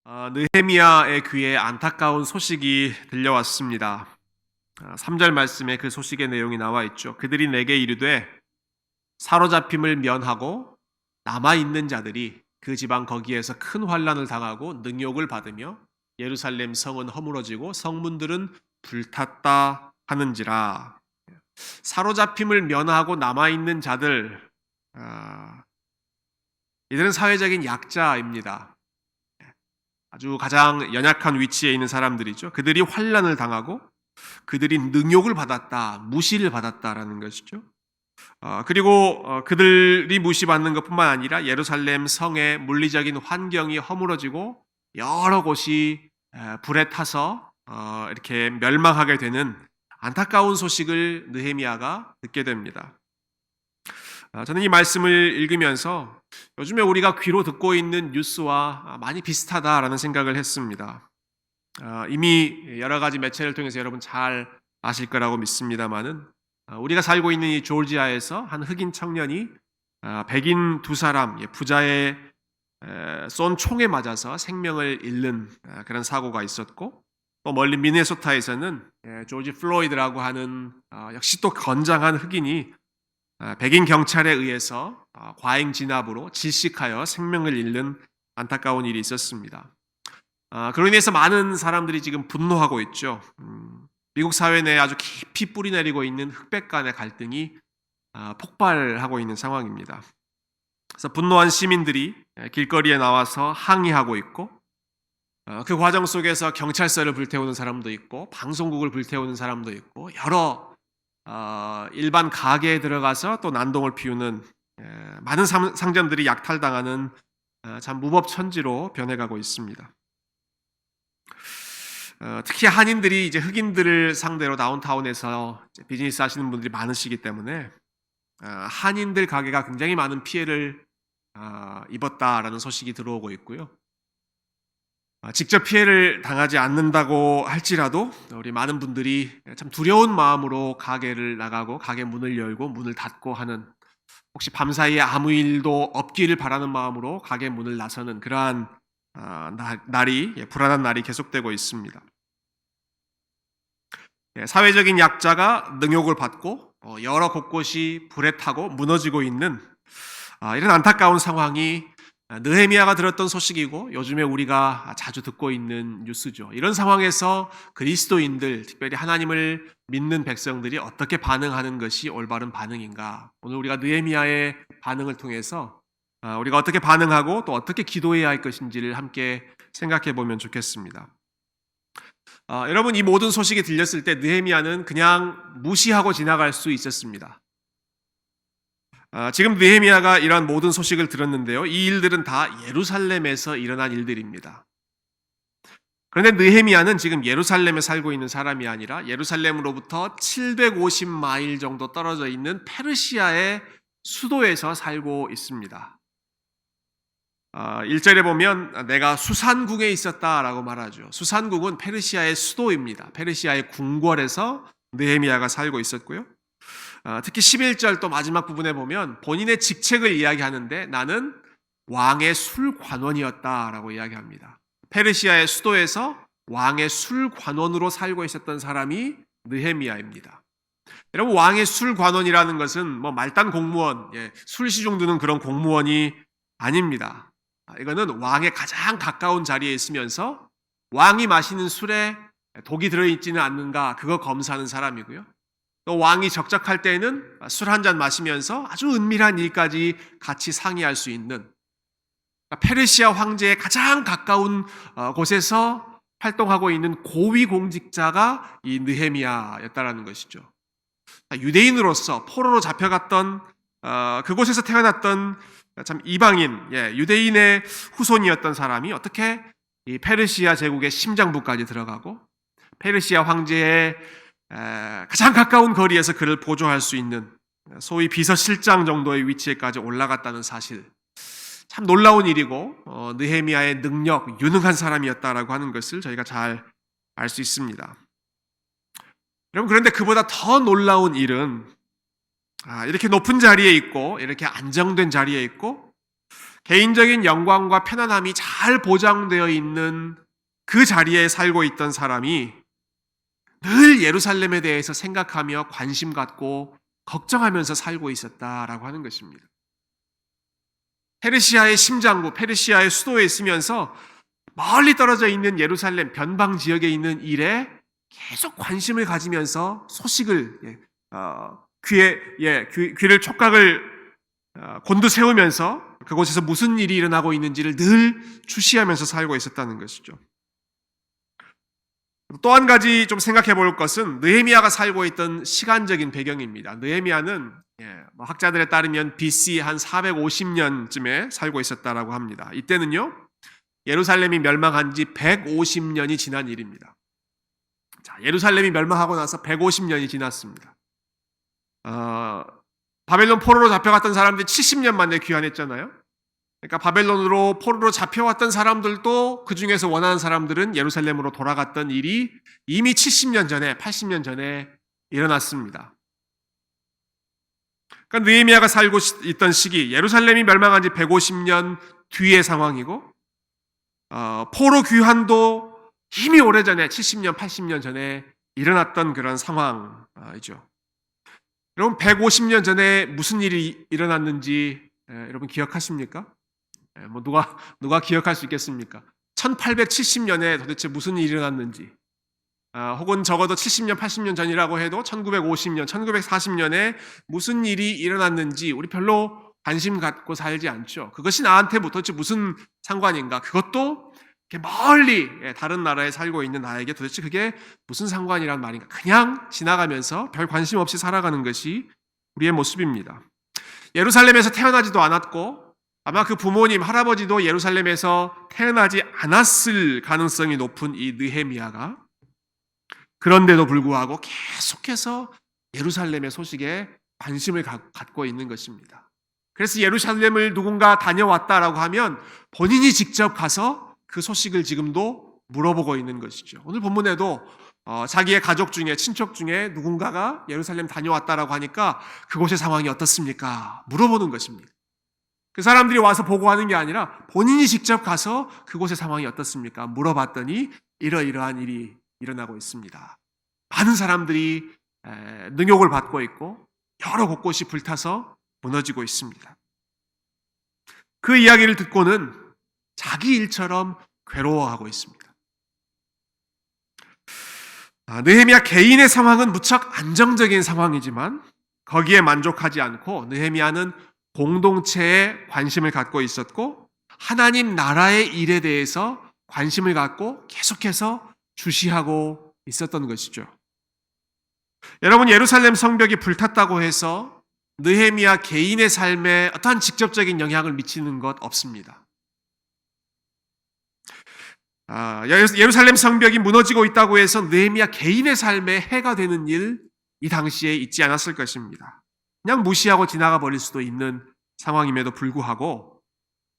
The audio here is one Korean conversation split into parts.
느헤미야의 귀에 안타까운 소식이 들려왔습니다. 3절 말씀에 그 소식의 내용이 나와 있죠. 그들이 내게 이르되 사로잡힘을 면하고 남아있는 자들이 그 지방 거기에서 큰 환난을 당하고 능욕을 받으며 예루살렘 성은 허물어지고 성문들은 불탔다 하는지라. 사로잡힘을 면하고 남아있는 자들, 이들은 사회적인 약자입니다. 아주 가장 연약한 위치에 있는 사람들이죠. 그들이 환난을 당하고 그들이 능욕을 받았다, 무시를 받았다라는 것이죠. 그리고 그들이 무시받는 것뿐만 아니라 예루살렘 성의 물리적인 환경이 허물어지고 여러 곳이 불에 타서 이렇게 멸망하게 되는 안타까운 소식을 느헤미야가 듣게 됩니다. 저는 이 말씀을 읽으면서 요즘에 우리가 귀로 듣고 있는 뉴스와 많이 비슷하다라는 생각을 했습니다. 이미 여러 가지 매체를 통해서 여러분 잘 아실 거라고 믿습니다만은 우리가 살고 있는 이 조지아에서 한 흑인 청년이 백인 두 사람 부자의 쏜 총에 맞아서 생명을 잃는 그런 사고가 있었고, 또 멀리 미네소타에서는 조지 플로이드라고 하는 역시 또 건장한 흑인이 백인 경찰에 의해서 과잉 진압으로 질식하여 생명을 잃는 안타까운 일이 있었습니다. 그로 인해서 많은 사람들이 지금 분노하고 있죠. 미국 사회 내에 아주 깊이 뿌리내리고 있는 흑백 간의 갈등이 폭발하고 있는 상황입니다. 그래서 분노한 시민들이 길거리에 나와서 항의하고 있고, 그 과정 속에서 경찰서를 불태우는 사람도 있고 방송국을 불태우는 사람도 있고 여러 일반 가게에 들어가서 또 난동을 피우는 많은 상점들이 약탈당하는 참 무법천지로 변해가고 있습니다. 특히 한인들이 이제 흑인들을 상대로 다운타운에서 비즈니스 하시는 분들이 많으시기 때문에 한인들 가게가 굉장히 많은 피해를 입었다라는 소식이 들어오고 있고요. 직접 피해를 당하지 않는다고 할지라도 우리 많은 분들이 참 두려운 마음으로 가게를 나가고 가게 문을 열고 문을 닫고 하는, 혹시 밤사이에 아무 일도 없기를 바라는 마음으로 가게 문을 나서는 그러한 불안한 날이 계속되고 있습니다. 사회적인 약자가 능욕을 받고 여러 곳곳이 불에 타고 무너지고 있는 이런 안타까운 상황이 느헤미야가 들었던 소식이고 요즘에 우리가 자주 듣고 있는 뉴스죠. 이런 상황에서 그리스도인들, 특별히 하나님을 믿는 백성들이 어떻게 반응하는 것이 올바른 반응인가? 오늘 우리가 느헤미야의 반응을 통해서 우리가 어떻게 반응하고 또 어떻게 기도해야 할 것인지를 함께 생각해 보면 좋겠습니다. 여러분, 이 모든 소식이 들렸을 때 느헤미야는 그냥 무시하고 지나갈 수 있었습니다. 지금 느헤미야가 이러한 모든 소식을 들었는데요. 이 일들은 다 예루살렘에서 일어난 일들입니다. 그런데 느헤미야는 지금 예루살렘에 살고 있는 사람이 아니라 예루살렘으로부터 750마일 정도 떨어져 있는 페르시아의 수도에서 살고 있습니다. 1절에 보면 내가 수산국에 있었다라고 말하죠. 수산국은 페르시아의 수도입니다. 페르시아의 궁궐에서 느헤미야가 살고 있었고요. 특히 11절 또 마지막 부분에 보면 본인의 직책을 이야기하는데 나는 왕의 술관원이었다라고 이야기합니다. 페르시아의 수도에서 왕의 술관원으로 살고 있었던 사람이 느헤미야입니다. 여러분, 왕의 술관원이라는 것은 말단 공무원, 술시중 두는 그런 공무원이 아닙니다. 이거는 왕의 가장 가까운 자리에 있으면서 왕이 마시는 술에 독이 들어있지는 않는가 그거 검사하는 사람이고요. 또 왕이 적적할 때에는 술 한 잔 마시면서 아주 은밀한 일까지 같이 상의할 수 있는, 페르시아 황제의 가장 가까운 곳에서 활동하고 있는 고위공직자가 이 느헤미야였다라는 것이죠. 유대인으로서 포로로 잡혀갔던 그곳에서 태어났던 참 이방인, 유대인의 후손이었던 사람이 어떻게 이 페르시아 제국의 심장부까지 들어가고 페르시아 황제의 가장 가까운 거리에서 그를 보조할 수 있는 소위 비서실장 정도의 위치에까지 올라갔다는 사실, 참 놀라운 일이고 느헤미야의 능력, 유능한 사람이었다라고 하는 것을 저희가 잘 알 수 있습니다. 여러분, 그런데 그보다 더 놀라운 일은 이렇게 높은 자리에 있고 이렇게 안정된 자리에 있고 개인적인 영광과 편안함이 잘 보장되어 있는 그 자리에 살고 있던 사람이 늘 예루살렘에 대해서 생각하며 관심 갖고 걱정하면서 살고 있었다라고 하는 것입니다. 페르시아의 심장부, 페르시아의 수도에 있으면서 멀리 떨어져 있는 예루살렘 변방 지역에 있는 일에 계속 관심을 가지면서 소식을 귀를 촉각을 곤두세우면서 그곳에서 무슨 일이 일어나고 있는지를 늘 주시하면서 살고 있었다는 것이죠. 또 한 가지 좀 생각해 볼 것은 느헤미야가 살고 있던 시간적인 배경입니다. 느헤미야는 학자들에 따르면 BC 한 450년쯤에 살고 있었다라고 합니다. 이때는요, 예루살렘이 멸망한 지 150년이 지난 일입니다. 자, 예루살렘이 멸망하고 나서 150년이 지났습니다. 바벨론 포로로 잡혀갔던 사람들이 70년 만에 귀환했잖아요. 그러니까 바벨론으로 포로로 잡혀왔던 사람들도 그 중에서 원하는 사람들은 예루살렘으로 돌아갔던 일이 이미 70년 전에, 80년 전에 일어났습니다. 그러니까 느헤미야가 살고 있던 시기, 예루살렘이 멸망한 지 150년 뒤의 상황이고, 포로 귀환도 이미 오래전에 70년, 80년 전에 일어났던 그런 상황이죠. 여러분 150년 전에 무슨 일이 일어났는지 여러분 기억하십니까? 누가 기억할 수 있겠습니까? 1870년에 도대체 무슨 일이 일어났는지, 혹은 적어도 70년, 80년 전이라고 해도 1950년, 1940년에 무슨 일이 일어났는지 우리 별로 관심 갖고 살지 않죠. 그것이 나한테 도대체 무슨 상관인가? 그것도 이렇게 멀리 다른 나라에 살고 있는 나에게 도대체 그게 무슨 상관이란 말인가? 그냥 지나가면서 별 관심 없이 살아가는 것이 우리의 모습입니다. 예루살렘에서 태어나지도 않았고 아마 그 부모님, 할아버지도 예루살렘에서 태어나지 않았을 가능성이 높은 이 느헤미야가 그런데도 불구하고 계속해서 예루살렘의 소식에 관심을 갖고 있는 것입니다. 그래서 예루살렘을 누군가 다녀왔다라고 하면 본인이 직접 가서 그 소식을 지금도 물어보고 있는 것이죠. 오늘 본문에도 자기의 가족 중에, 친척 중에 누군가가 예루살렘 다녀왔다라고 하니까 그곳의 상황이 어떻습니까? 물어보는 것입니다. 그 사람들이 와서 보고하는 게 아니라 본인이 직접 가서 그곳의 상황이 어떻습니까? 물어봤더니 이러이러한 일이 일어나고 있습니다. 많은 사람들이 능욕을 받고 있고 여러 곳곳이 불타서 무너지고 있습니다. 그 이야기를 듣고는 자기 일처럼 괴로워하고 있습니다. 느헤미야 개인의 상황은 무척 안정적인 상황이지만 거기에 만족하지 않고 느헤미야는 공동체에 관심을 갖고 있었고 하나님 나라의 일에 대해서 관심을 갖고 계속해서 주시하고 있었던 것이죠. 여러분, 예루살렘 성벽이 불탔다고 해서 느헤미야 개인의 삶에 어떠한 직접적인 영향을 미치는 것 없습니다. 예루살렘 성벽이 무너지고 있다고 해서 느헤미야 개인의 삶에 해가 되는 일, 이 당시에 있지 않았을 것입니다. 그냥 무시하고 지나가 버릴 수도 있는 상황임에도 불구하고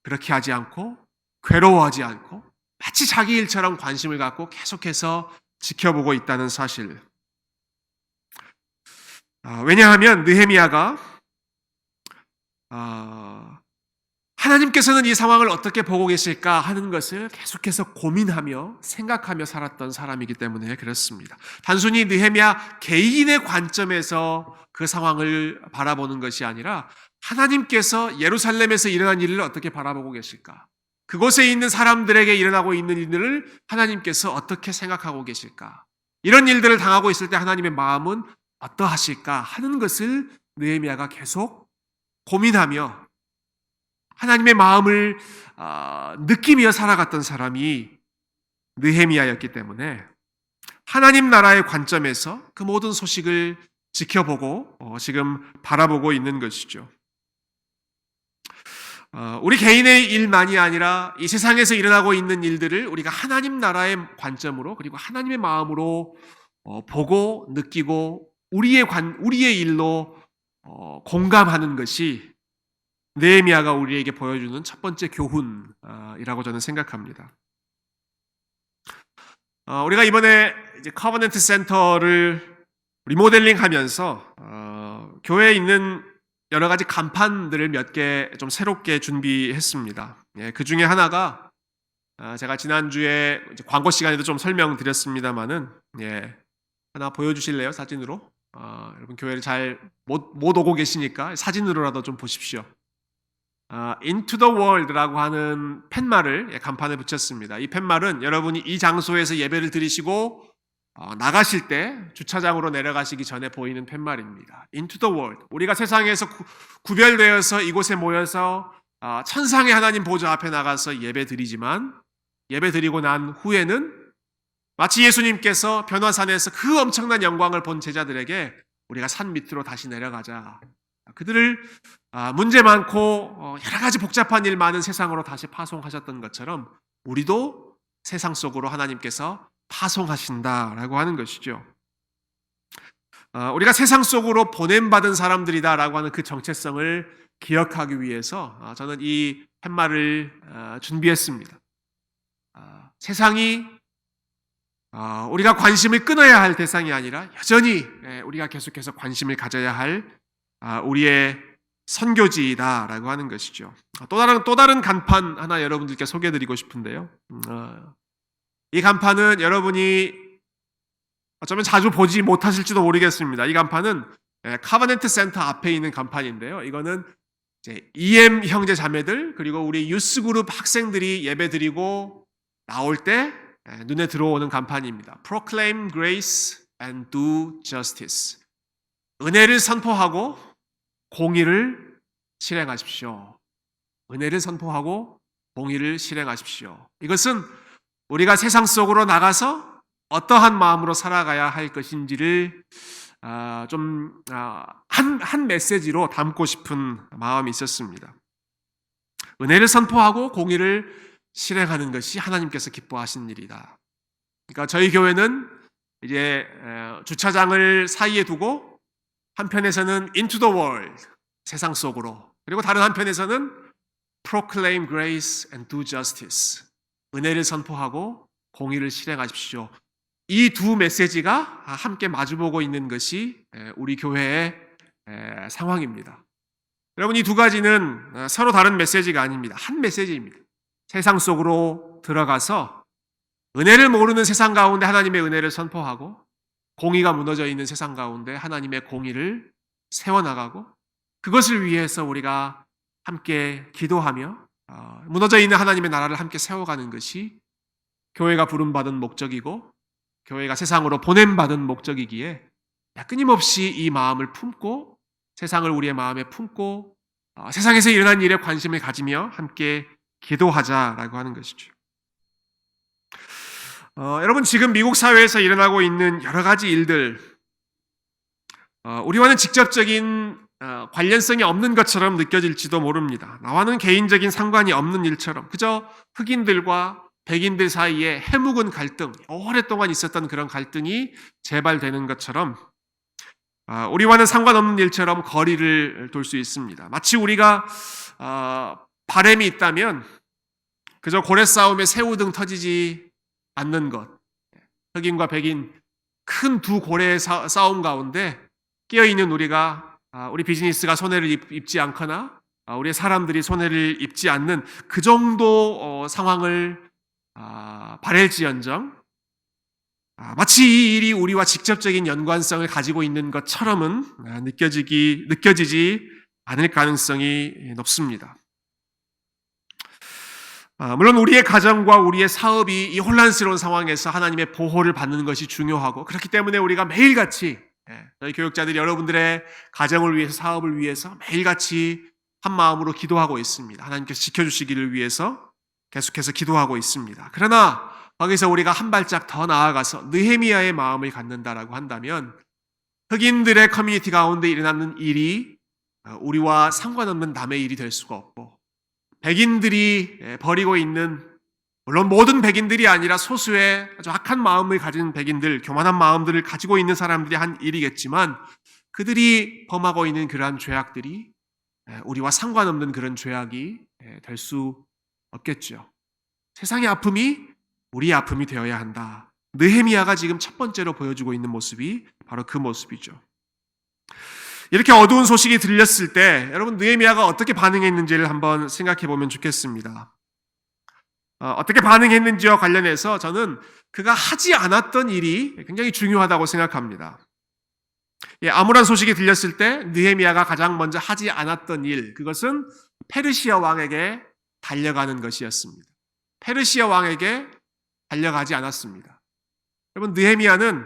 그렇게 하지 않고 괴로워하지 않고 마치 자기 일처럼 관심을 갖고 계속해서 지켜보고 있다는 사실. 왜냐하면 느헤미야가 하나님께서는 이 상황을 어떻게 보고 계실까 하는 것을 계속해서 고민하며 생각하며 살았던 사람이기 때문에 그렇습니다. 단순히 느헤미야 개인의 관점에서 그 상황을 바라보는 것이 아니라 하나님께서 예루살렘에서 일어난 일을 어떻게 바라보고 계실까? 그곳에 있는 사람들에게 일어나고 있는 일들을 하나님께서 어떻게 생각하고 계실까? 이런 일들을 당하고 있을 때 하나님의 마음은 어떠하실까 하는 것을 느헤미야가 계속 고민하며 하나님의 마음을 느끼며 살아갔던 사람이 느헤미야였기 때문에 하나님 나라의 관점에서 그 모든 소식을 지켜보고 지금 바라보고 있는 것이죠. 우리 개인의 일만이 아니라 이 세상에서 일어나고 있는 일들을 우리가 하나님 나라의 관점으로 그리고 하나님의 마음으로 보고 느끼고 우리의 일로 공감하는 것이 느헤미야가 우리에게 보여주는 첫 번째 교훈이라고 저는 생각합니다. 우리가 이번에 이제 커버넌트 센터를 리모델링하면서 교회에 있는 여러 가지 간판들을 몇 개 좀 새롭게 준비했습니다. 그 중에 하나가 제가 지난주에 광고 시간에도 좀 설명드렸습니다만은 하나 보여주실래요? 사진으로? 여러분 교회를 잘 못 오고 계시니까 사진으로라도 좀 보십시오. Into the World라고 하는 팻말을 간판에 붙였습니다. 이 팻말은 여러분이 이 장소에서 예배를 드리시고 나가실 때 주차장으로 내려가시기 전에 보이는 팻말입니다. Into the World. 우리가 세상에서 구별되어서 이곳에 모여서 천상의 하나님 보좌 앞에 나가서 예배 드리지만 예배 드리고 난 후에는 마치 예수님께서 변화산에서 그 엄청난 영광을 본 제자들에게 우리가 산 밑으로 다시 내려가자. 그들을 문제 많고 여러 가지 복잡한 일 많은 세상으로 다시 파송하셨던 것처럼 우리도 세상 속으로 하나님께서 파송하신다라고 하는 것이죠. 우리가 세상 속으로 보냄받은 사람들이다라고 하는 그 정체성을 기억하기 위해서 저는 이 팻말을 준비했습니다. 세상이 우리가 관심을 끊어야 할 대상이 아니라 여전히 우리가 계속해서 관심을 가져야 할 우리의 선교지이다라고 하는 것이죠. 또 다른 간판 하나 여러분들께 소개해드리고 싶은데요. 이 간판은 여러분이 어쩌면 자주 보지 못하실지도 모르겠습니다. 이 간판은 카버넨트 센터 앞에 있는 간판인데요. 이거는 이제 EM 형제 자매들 그리고 우리 유스 그룹 학생들이 예배드리고 나올 때 눈에 들어오는 간판입니다. Proclaim grace and do justice. 은혜를 선포하고 공의를 실행하십시오. 은혜를 선포하고 공의를 실행하십시오. 이것은 우리가 세상 속으로 나가서 어떠한 마음으로 살아가야 할 것인지를 한 메시지로 담고 싶은 마음이 있었습니다. 은혜를 선포하고 공의를 실행하는 것이 하나님께서 기뻐하신 일이다. 그러니까 저희 교회는 이제 주차장을 사이에 두고 한편에서는 into the world, 세상 속으로, 그리고 다른 한편에서는 proclaim grace and do justice, 은혜를 선포하고 공의를 실행하십시오. 이 두 메시지가 함께 마주보고 있는 것이 우리 교회의 상황입니다. 여러분, 이 두 가지는 서로 다른 메시지가 아닙니다. 한 메시지입니다. 세상 속으로 들어가서 은혜를 모르는 세상 가운데 하나님의 은혜를 선포하고 공의가 무너져 있는 세상 가운데 하나님의 공의를 세워나가고 그것을 위해서 우리가 함께 기도하며 무너져 있는 하나님의 나라를 함께 세워가는 것이 교회가 부름받은 목적이고 교회가 세상으로 보냄받은 목적이기에 끊임없이 이 마음을 품고 세상을 우리의 마음에 품고 세상에서 일어난 일에 관심을 가지며 함께 기도하자라고 하는 것이죠. 여러분, 지금 미국 사회에서 일어나고 있는 여러 가지 일들, 우리와는 직접적인 관련성이 없는 것처럼 느껴질지도 모릅니다. 나와는 개인적인 상관이 없는 일처럼 그저 흑인들과 백인들 사이에 해묵은 갈등, 오랫동안 있었던 그런 갈등이 재발되는 것처럼 우리와는 상관없는 일처럼 거리를 둘 수 있습니다. 마치 우리가 바램이 있다면 그저 고래 싸움에 새우등 터지지 않는 것, 흑인과 백인 큰 두 고래의 싸움 가운데 끼어있는 우리가 우리 비즈니스가 손해를 입지 않거나 우리의 사람들이 손해를 입지 않는 그 정도 상황을 바랄지언정 마치 이 일이 우리와 직접적인 연관성을 가지고 있는 것처럼은 느껴지지 않을 가능성이 높습니다. 물론 우리의 가정과 우리의 사업이 이 혼란스러운 상황에서 하나님의 보호를 받는 것이 중요하고 그렇기 때문에 우리가 매일같이 저희 교육자들이 여러분들의 가정을 위해서 사업을 위해서 매일같이 한 마음으로 기도하고 있습니다. 하나님께서 지켜주시기를 위해서 계속해서 기도하고 있습니다. 그러나 거기서 우리가 한 발짝 더 나아가서 느헤미야의 마음을 갖는다라고 한다면 흑인들의 커뮤니티 가운데 일어나는 일이 우리와 상관없는 남의 일이 될 수가 없고 백인들이 벌이고 있는 물론 모든 백인들이 아니라 소수의 아주 악한 마음을 가진 백인들, 교만한 마음들을 가지고 있는 사람들이 한 일이겠지만 그들이 범하고 있는 그러한 죄악들이 우리와 상관없는 그런 죄악이 될 수 없겠죠. 세상의 아픔이 우리의 아픔이 되어야 한다. 느헤미야가 지금 첫 번째로 보여주고 있는 모습이 바로 그 모습이죠. 이렇게 어두운 소식이 들렸을 때 여러분 느헤미야가 어떻게 반응했는지를 한번 생각해 보면 좋겠습니다. 어떻게 반응했는지와 관련해서 저는 그가 하지 않았던 일이 굉장히 중요하다고 생각합니다. 암울한 소식이 들렸을 때 느헤미야가 가장 먼저 하지 않았던 일, 그것은 페르시아 왕에게 달려가는 것이었습니다. 페르시아 왕에게 달려가지 않았습니다. 여러분, 느헤미야는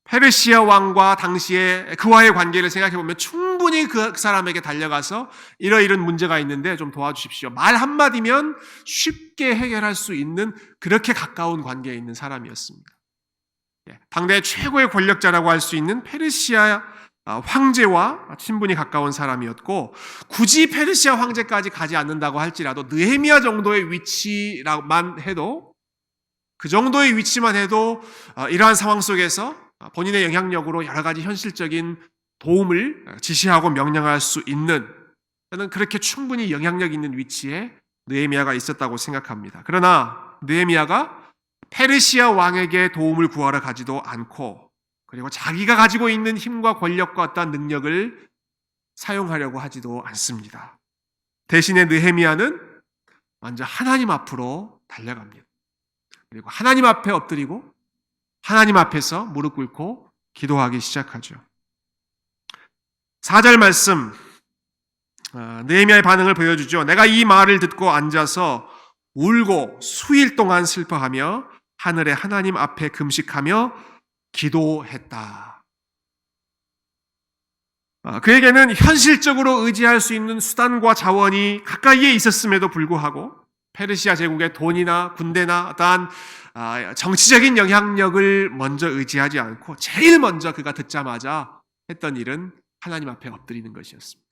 페르시아 왕과 당시에 그와의 관계를 생각해 보면 충분히 그 사람에게 달려가서 이러이런 문제가 있는데 좀 도와주십시오. 말 한마디면 쉽게 해결할 수 있는 그렇게 가까운 관계에 있는 사람이었습니다. 당대 최고의 권력자라고 할 수 있는 페르시아 황제와 친분이 가까운 사람이었고, 굳이 페르시아 황제까지 가지 않는다고 할지라도 느헤미야 정도의 위치만 해도, 그 정도의 위치만 해도 이러한 상황 속에서 본인의 영향력으로 여러 가지 현실적인 도움을 지시하고 명령할 수 있는, 저는 그렇게 충분히 영향력 있는 위치에 느헤미야가 있었다고 생각합니다. 그러나 느헤미야가 페르시아 왕에게 도움을 구하러 가지도 않고, 그리고 자기가 가지고 있는 힘과 권력과 어떠한 능력을 사용하려고 하지도 않습니다. 대신에 느헤미야는 먼저 하나님 앞으로 달려갑니다. 그리고 하나님 앞에 엎드리고 하나님 앞에서 무릎 꿇고 기도하기 시작하죠. 4절 말씀, 느헤미야의 반응을 보여주죠. 내가 이 말을 듣고 앉아서 울고 수일 동안 슬퍼하며 하늘의 하나님 앞에 금식하며 기도했다. 그에게는 현실적으로 의지할 수 있는 수단과 자원이 가까이에 있었음에도 불구하고 페르시아 제국의 돈이나 군대나 어떠한 정치적인 영향력을 먼저 의지하지 않고 제일 먼저 그가 듣자마자 했던 일은 하나님 앞에 엎드리는 것이었습니다.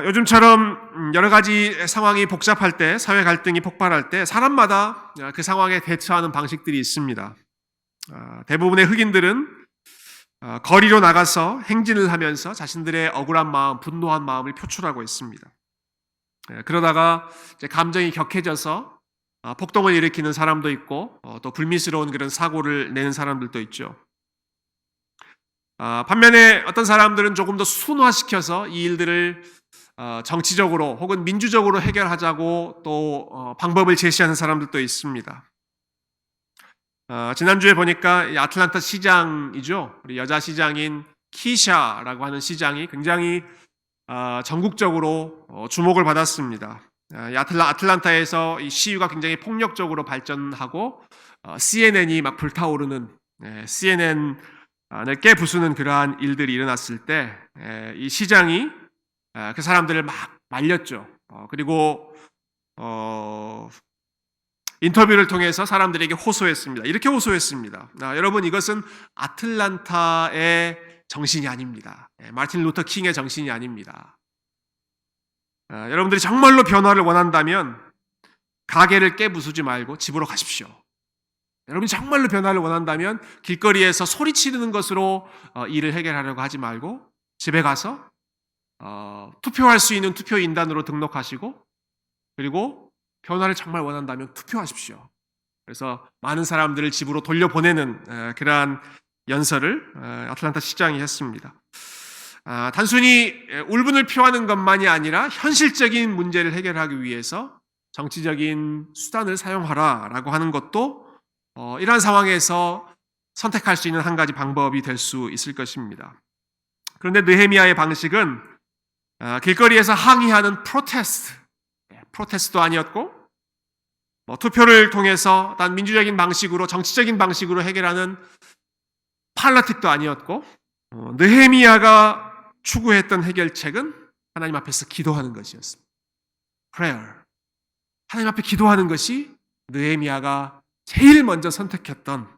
요즘처럼 여러 가지 상황이 복잡할 때, 사회 갈등이 폭발할 때 사람마다 그 상황에 대처하는 방식들이 있습니다. 대부분의 흑인들은 거리로 나가서 행진을 하면서 자신들의 억울한 마음, 분노한 마음을 표출하고 있습니다. 그러다가 이제 감정이 격해져서 폭동을 일으키는 사람도 있고 또 불미스러운 그런 사고를 내는 사람들도 있죠. 반면에 어떤 사람들은 조금 더 순화시켜서 이 일들을 정치적으로 혹은 민주적으로 해결하자고 또 방법을 제시하는 사람들도 있습니다. 지난주에 보니까 이 아틀란타 시장이죠. 우리 여자 시장인 키샤라고 하는 시장이 굉장히 전국적으로 주목을 받았습니다. 아틀란타에서 이 시위가 굉장히 폭력적으로 발전하고 CNN이 막 불타오르는, CNN을 깨부수는 그러한 일들이 일어났을 때 이 시장이 그 사람들을 막 말렸죠. 그리고 인터뷰를 통해서 사람들에게 호소했습니다. 이렇게 호소했습니다. 여러분, 이것은 아틀란타의 정신이 아닙니다. 마틴 루터 킹의 정신이 아닙니다. 여러분들이 정말로 변화를 원한다면 가게를 깨부수지 말고 집으로 가십시오. 여러분이 정말로 변화를 원한다면 길거리에서 소리치는 것으로 일을 해결하려고 하지 말고 집에 가서 투표할 수 있는 투표인단으로 등록하시고, 그리고 변화를 정말 원한다면 투표하십시오. 그래서 많은 사람들을 집으로 돌려보내는 그러한 연설을 아틀란타 시장이 했습니다. 단순히 울분을 표하는 것만이 아니라 현실적인 문제를 해결하기 위해서 정치적인 수단을 사용하라라고 하는 것도 이러한 상황에서 선택할 수 있는 한 가지 방법이 될 수 있을 것입니다. 그런데 느헤미야의 방식은 길거리에서 항의하는 프로테스트도 아니었고, 투표를 통해서 단 민주적인 방식으로, 정치적인 방식으로 해결하는 팔라틱도 아니었고, 느헤미야가 추구했던 해결책은 하나님 앞에서 기도하는 것이었습니다. prayer. 하나님 앞에 기도하는 것이 느헤미야가 제일 먼저 선택했던,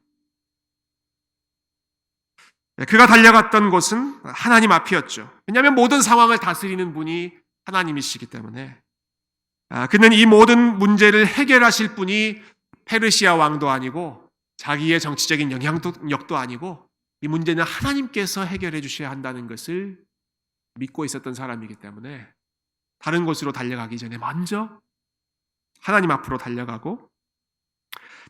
그가 달려갔던 곳은 하나님 앞이었죠. 왜냐하면 모든 상황을 다스리는 분이 하나님이시기 때문에. 그는 이 모든 문제를 해결하실 분이 페르시아 왕도 아니고 자기의 정치적인 영향력도 아니고, 이 문제는 하나님께서 해결해 주셔야 한다는 것을 믿고 있었던 사람이기 때문에 다른 곳으로 달려가기 전에 먼저 하나님 앞으로 달려가고,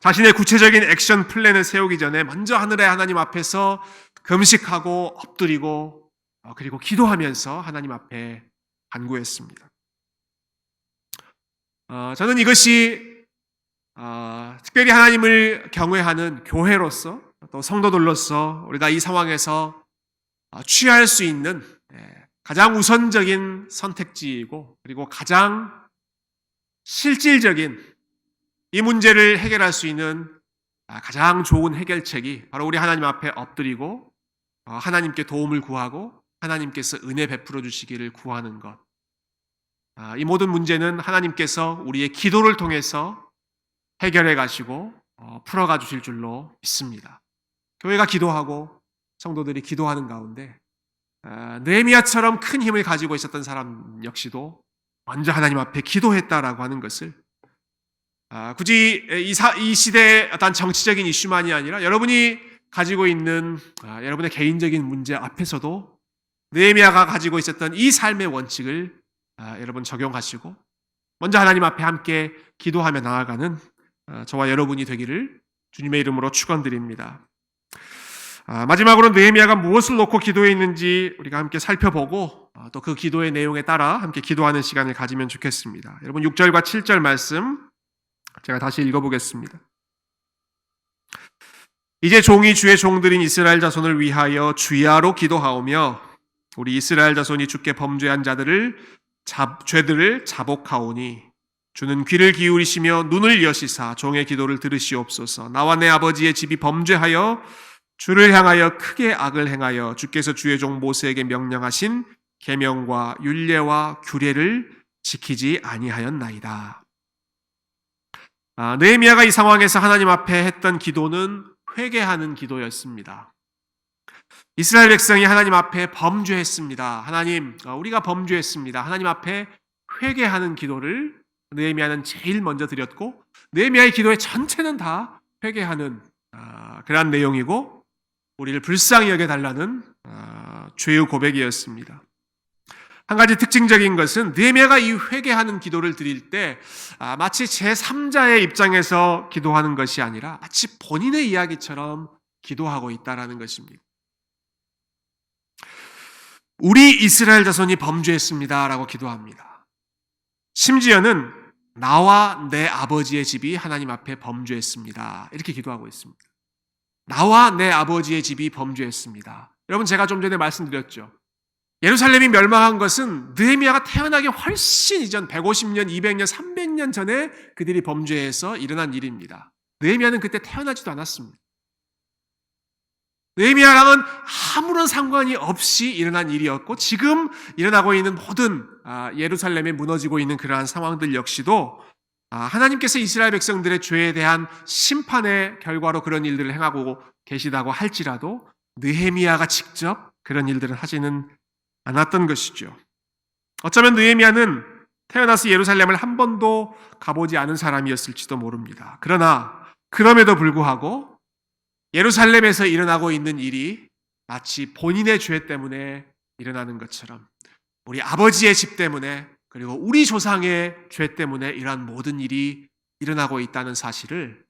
자신의 구체적인 액션 플랜을 세우기 전에 먼저 하늘의 하나님 앞에서 금식하고 엎드리고 그리고 기도하면서 하나님 앞에 간구했습니다. 저는 이것이 특별히 하나님을 경외하는 교회로서 또 성도들로서 우리가 이 상황에서 취할 수 있는 가장 우선적인 선택지이고 그리고 가장 실질적인 이 문제를 해결할 수 있는 가장 좋은 해결책이 바로 우리 하나님 앞에 엎드리고 하나님께 도움을 구하고 하나님께서 은혜 베풀어 주시기를 구하는 것. 이 모든 문제는 하나님께서 우리의 기도를 통해서 해결해 가시고 풀어가 주실 줄로 믿습니다. 교회가 기도하고 성도들이 기도하는 가운데 느헤미야처럼 큰 힘을 가지고 있었던 사람 역시도 먼저 하나님 앞에 기도했다라고 하는 것을 굳이 이 시대의 어떤 정치적인 이슈만이 아니라 여러분이 가지고 있는 여러분의 개인적인 문제 앞에서도 느헤미야가 가지고 있었던 이 삶의 원칙을 여러분 적용하시고 먼저 하나님 앞에 함께 기도하며 나아가는 저와 여러분이 되기를 주님의 이름으로 축원드립니다. 마지막으로 느헤미야가 무엇을 놓고 기도했는지 우리가 함께 살펴보고 또 그 기도의 내용에 따라 함께 기도하는 시간을 가지면 좋겠습니다. 여러분 6절과 7절 말씀 제가 다시 읽어보겠습니다. 이제 종이 주의 종들인 이스라엘 자손을 위하여 주야로 기도하오며 우리 이스라엘 자손이 주께 범죄한 죄들을 자복하오니 주는 귀를 기울이시며 눈을 여시사 종의 기도를 들으시옵소서. 나와 내 아버지의 집이 범죄하여 주를 향하여 크게 악을 행하여 주께서 주의 종 모세에게 명령하신 계명과 율례와 규례를 지키지 아니하였나이다. 느헤미야가 이 상황에서 하나님 앞에 했던 기도는 회개하는 기도였습니다. 이스라엘 백성이 하나님 앞에 범죄했습니다. 하나님, 우리가 범죄했습니다. 하나님 앞에 회개하는 기도를 느헤미야는 제일 먼저 드렸고 느헤미야의 기도의 전체는 다 회개하는 그러한 내용이고 우리를 불쌍히 여겨달라는 죄의 고백이었습니다. 한 가지 특징적인 것은 느헤미야가 이 회개하는 기도를 드릴 때 마치 제3자의 입장에서 기도하는 것이 아니라 마치 본인의 이야기처럼 기도하고 있다는 것입니다. 우리 이스라엘 자손이 범죄했습니다 라고 기도합니다. 심지어는 나와 내 아버지의 집이 하나님 앞에 범죄했습니다 이렇게 기도하고 있습니다. 나와 내 아버지의 집이 범죄했습니다. 여러분 제가 좀 전에 말씀드렸죠. 예루살렘이 멸망한 것은 느헤미야가 태어나기 훨씬 이전 150년, 200년, 300년 전에 그들이 범죄해서 일어난 일입니다. 느헤미야는 그때 태어나지도 않았습니다. 느헤미야랑은 아무런 상관이 없이 일어난 일이었고 지금 일어나고 있는 모든 예루살렘에 무너지고 있는 그러한 상황들 역시도 하나님께서 이스라엘 백성들의 죄에 대한 심판의 결과로 그런 일들을 행하고 계시다고 할지라도 느헤미야가 직접 그런 일들을 하지는 않았던 것이죠. 어쩌면 느헤미야는 태어나서 예루살렘을 한 번도 가보지 않은 사람이었을지도 모릅니다. 그러나 그럼에도 불구하고 예루살렘에서 일어나고 있는 일이 마치 본인의 죄 때문에 일어나는 것처럼 우리 아버지의 집 때문에 그리고 우리 조상의 죄 때문에 이러한 모든 일이 일어나고 있다는 사실을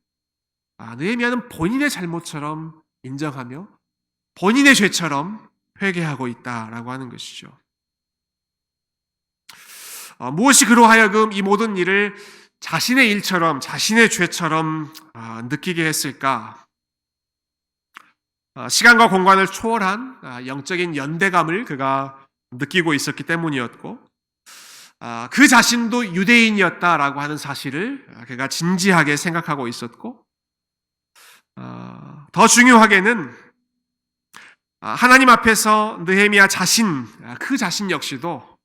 느헤미야는 본인의 잘못처럼 인정하며 본인의 죄처럼 회개하고 있다라고 하는 것이죠. 무엇이 그로 하여금 이 모든 일을 자신의 일처럼 자신의 죄처럼 느끼게 했을까? 시간과 공간을 초월한 영적인 연대감을 그가 느끼고 있었기 때문이었고 그 자신도 유대인이었다라고 하는 사실을 그가 진지하게 생각하고 있었고 더 중요하게는 하나님 앞에서 느헤미야 자신, 그 자신 역시도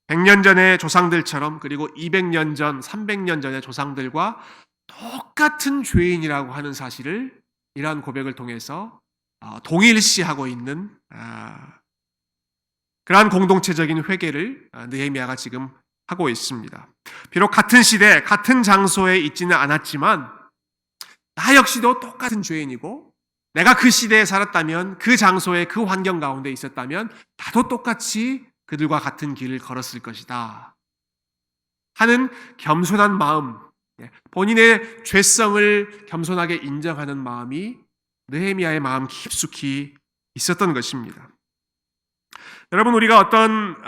100년 전의 조상들처럼 그리고 200년 전, 300년 전의 조상들과 똑같은 죄인이라고 하는 사실을 이러한 고백을 통해서 동일시하고 있는 그러한 공동체적인 회개를 느헤미야가 지금 하고 있습니다. 비록 같은 시대, 같은 장소에 있지는 않았지만 나 역시도 똑같은 죄인이고 내가 그 시대에 살았다면 그 장소에 그 환경 가운데 있었다면 나도 똑같이 그들과 같은 길을 걸었을 것이다 하는 겸손한 마음, 본인의 죄성을 겸손하게 인정하는 마음이 느헤미야의 마음 깊숙이 있었던 것입니다. 여러분, 우리가 어떤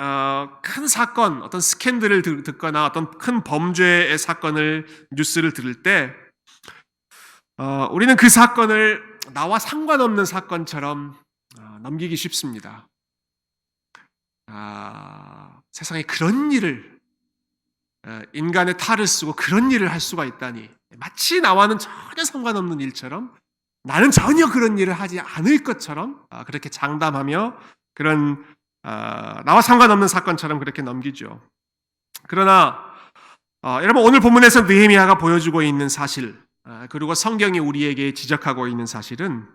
큰 사건, 어떤 스캔들을 듣거나 어떤 큰 범죄의 사건을 뉴스를 들을 때 우리는 그 사건을 나와 상관없는 사건처럼 넘기기 쉽습니다. 세상에 그런 일을 인간의 탈을 쓰고 그런 일을 할 수가 있다니, 마치 나와는 전혀 상관없는 일처럼, 나는 전혀 그런 일을 하지 않을 것처럼 그렇게 장담하며 그런 나와 상관없는 사건처럼 그렇게 넘기죠. 그러나 여러분, 오늘 본문에서 느헤미야가 보여주고 있는 사실, 그리고 성경이 우리에게 지적하고 있는 사실은,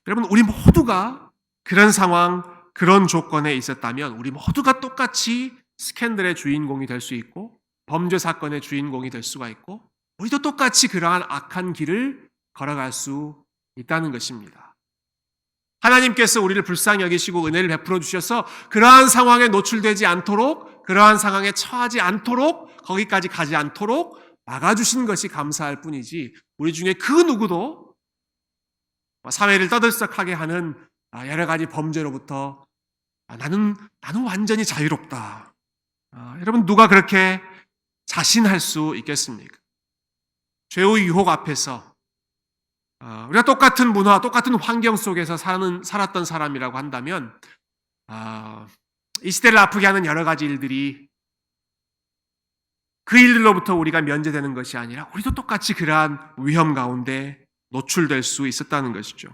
여러분, 우리 모두가 그런 상황, 그런 조건에 있었다면 우리 모두가 똑같이 스캔들의 주인공이 될 수 있고 범죄 사건의 주인공이 될 수가 있고, 우리도 똑같이 그러한 악한 길을 걸어갈 수 있다는 것입니다. 하나님께서 우리를 불쌍히 여기시고 은혜를 베풀어 주셔서 그러한 상황에 노출되지 않도록, 그러한 상황에 처하지 않도록, 거기까지 가지 않도록 막아주신 것이 감사할 뿐이지, 우리 중에 그 누구도 사회를 떠들썩하게 하는 여러 가지 범죄로부터 나는 완전히 자유롭다. 여러분, 누가 그렇게 자신할 수 있겠습니까? 죄의 유혹 앞에서 우리가 똑같은 문화, 똑같은 환경 속에서 살았던 사람이라고 한다면 이 시대를 아프게 하는 여러 가지 일들이, 그 일들로부터 우리가 면제되는 것이 아니라 우리도 똑같이 그러한 위험 가운데 노출될 수 있었다는 것이죠.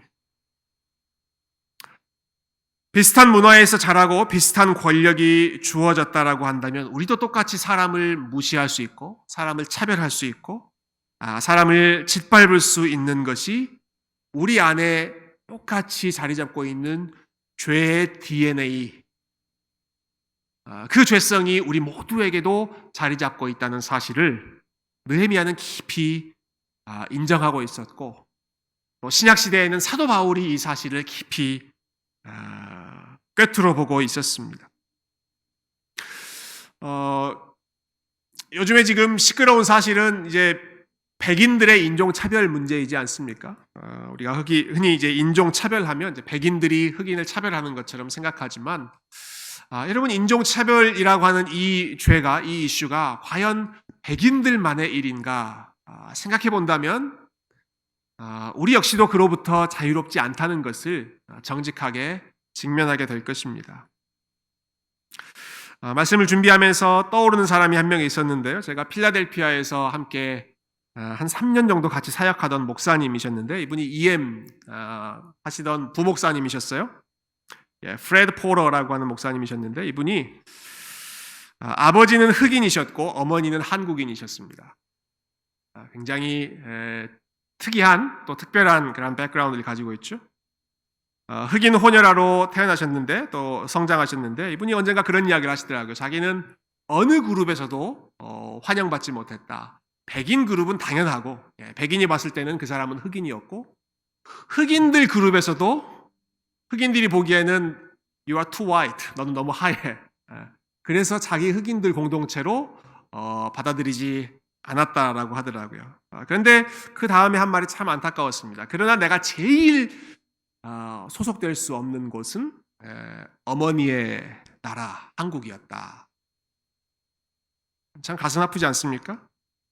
비슷한 문화에서 자라고 비슷한 권력이 주어졌다라고 한다면 우리도 똑같이 사람을 무시할 수 있고, 사람을 차별할 수 있고, 사람을 짓밟을 수 있는 것이 우리 안에 똑같이 자리 잡고 있는 죄의 DNA, 그 죄성이 우리 모두에게도 자리 잡고 있다는 사실을 느헤미야는 깊이 인정하고 있었고, 또 신약 시대에는 사도 바울이 이 사실을 깊이 꿰뚫어 보고 있었습니다. 요즘에 지금 시끄러운 사실은 이제 백인들의 인종차별 문제이지 않습니까? 우리가 흔히 이제 인종차별하면 이제 백인들이 흑인을 차별하는 것처럼 생각하지만, 여러분, 인종차별이라고 하는 이 죄가, 이 이슈가 과연 백인들만의 일인가 생각해 본다면 우리 역시도 그로부터 자유롭지 않다는 것을 정직하게 직면하게 될 것입니다. 말씀을 준비하면서 떠오르는 사람이 한 명 있었는데요. 제가 필라델피아에서 함께 한 3년 정도 같이 사역하던 목사님이셨는데, 이분이 EM 하시던 부목사님이셨어요. 프레드 포러라고 하는 목사님이셨는데, 이분이 아버지는 흑인이셨고 어머니는 한국인이셨습니다. 굉장히 특이한, 또 특별한 그런 백그라운드를 가지고 있죠. 흑인 호녀라로 태어나셨는데 또 성장하셨는데, 이분이 언젠가 그런 이야기를 하시더라고요. 자기는 어느 그룹에서도 환영받지 못했다. 백인 그룹은 당연하고, 백인이 봤을 때는 그 사람은 흑인이었고, 흑인들 그룹에서도 흑인들이 보기에는 You are too white, 너는 너무 하얘. 그래서 자기 흑인들 공동체로 받아들이지 않았다라고 하더라고요. 그런데 그 다음에 한 말이 참 안타까웠습니다. 그러나 내가 제일 소속될 수 없는 곳은 어머니의 나라 한국이었다. 참 가슴 아프지 않습니까?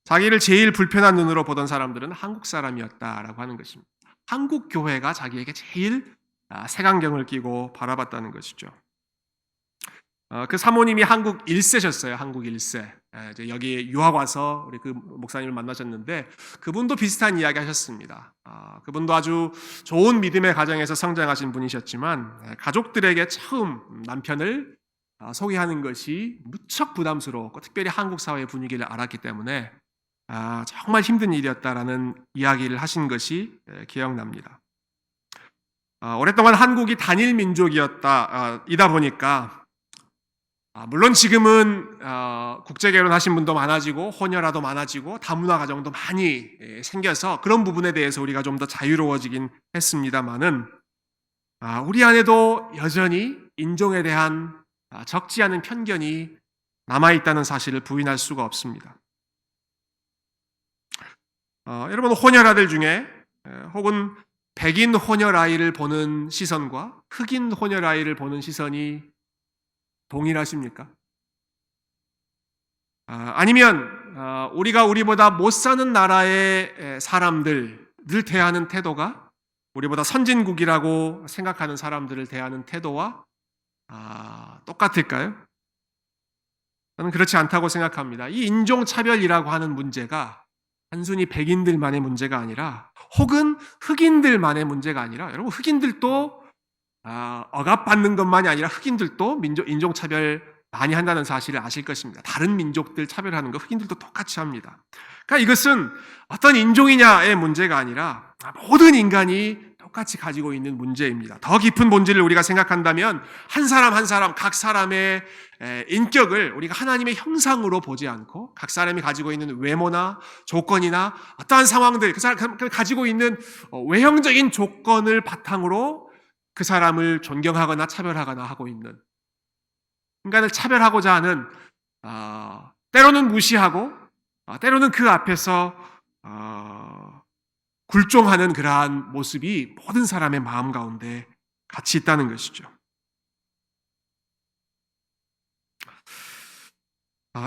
자기를 제일 불편한 눈으로 보던 사람들은 한국 사람이었다라고 하는 것입니다. 한국 교회가 자기에게 제일 색안경을 끼고 바라봤다는 것이죠. 그 사모님이 한국 1세셨어요. 한국 1세. 이제 여기 유학 와서 우리 그 목사님을 만나셨는데, 그분도 비슷한 이야기 하셨습니다. 그분도 아주 좋은 믿음의 가정에서 성장하신 분이셨지만, 가족들에게 처음 남편을 소개하는 것이 무척 부담스러웠고, 특별히 한국 사회의 분위기를 알았기 때문에 정말 힘든 일이었다라는 이야기를 하신 것이 기억납니다. 오랫동안 한국이 단일 민족이다 보니까, 물론 지금은 국제 결혼하신 분도 많아지고 호녀라도 많아지고 다문화 가정도 많이 생겨서 그런 부분에 대해서 우리가 좀 더 자유로워지긴 했습니다만은, 우리 안에도 여전히 인종에 대한 적지 않은 편견이 남아있다는 사실을 부인할 수가 없습니다. 여러분 혼혈 아들 중에 혹은 백인 혼혈 아이를 보는 시선과 흑인 혼혈 아이를 보는 시선이 동일하십니까? 아니면 우리가 우리보다 못 사는 나라의 사람들을 대하는 태도가 우리보다 선진국이라고 생각하는 사람들을 대하는 태도와 똑같을까요? 저는 그렇지 않다고 생각합니다. 이 인종차별이라고 하는 문제가 단순히 백인들만의 문제가 아니라 혹은 흑인들만의 문제가 아니라 여러분 흑인들도 억압받는 것만이 아니라 흑인들도 인종차별 많이 한다는 사실을 아실 것입니다. 다른 민족들 차별하는 거 흑인들도 똑같이 합니다. 그러니까 이것은 어떤 인종이냐의 문제가 아니라 모든 인간이 똑같이 가지고 있는 문제입니다. 더 깊은 본질을 우리가 생각한다면 한 사람 한 사람 각 사람의 인격을 우리가 하나님의 형상으로 보지 않고 각 사람이 가지고 있는 외모나 조건이나 어떠한 상황들 그 사람 가지고 있는 외형적인 조건을 바탕으로 그 사람을 존경하거나 차별하거나 하고 있는 인간을 차별하고자 하는 때로는 무시하고 때로는 그 앞에서 굴종하는 그러한 모습이 모든 사람의 마음 가운데 같이 있다는 것이죠.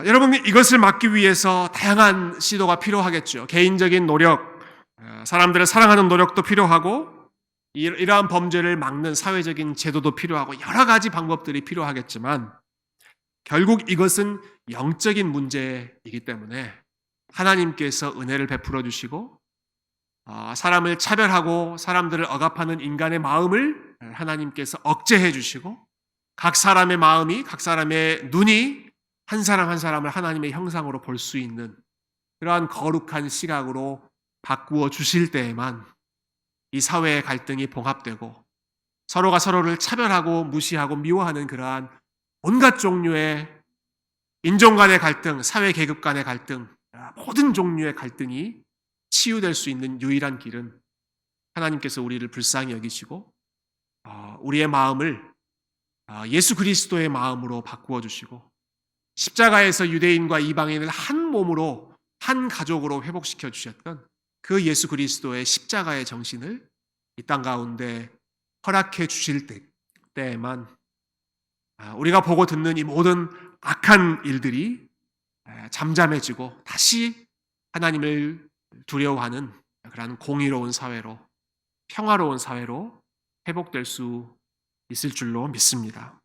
여러분 이것을 막기 위해서 다양한 시도가 필요하겠죠. 개인적인 노력, 사람들을 사랑하는 노력도 필요하고 이러한 범죄를 막는 사회적인 제도도 필요하고 여러 가지 방법들이 필요하겠지만 결국 이것은 영적인 문제이기 때문에 하나님께서 은혜를 베풀어 주시고 사람을 차별하고 사람들을 억압하는 인간의 마음을 하나님께서 억제해 주시고 각 사람의 마음이 각 사람의 눈이 한 사람 한 사람을 하나님의 형상으로 볼 수 있는 그러한 거룩한 시각으로 바꾸어 주실 때에만 이 사회의 갈등이 봉합되고 서로가 서로를 차별하고 무시하고 미워하는 그러한 온갖 종류의 인종 간의 갈등, 사회 계급 간의 갈등, 모든 종류의 갈등이 치유될 수 있는 유일한 길은 하나님께서 우리를 불쌍히 여기시고 우리의 마음을 예수 그리스도의 마음으로 바꾸어 주시고 십자가에서 유대인과 이방인을 한 몸으로 한 가족으로 회복시켜 주셨던 그 예수 그리스도의 십자가의 정신을 이 땅 가운데 허락해 주실 때에만 우리가 보고 듣는 이 모든 악한 일들이 잠잠해지고 다시 하나님을 두려워하는 그런 공의로운 사회로 평화로운 사회로 회복될 수 있을 줄로 믿습니다.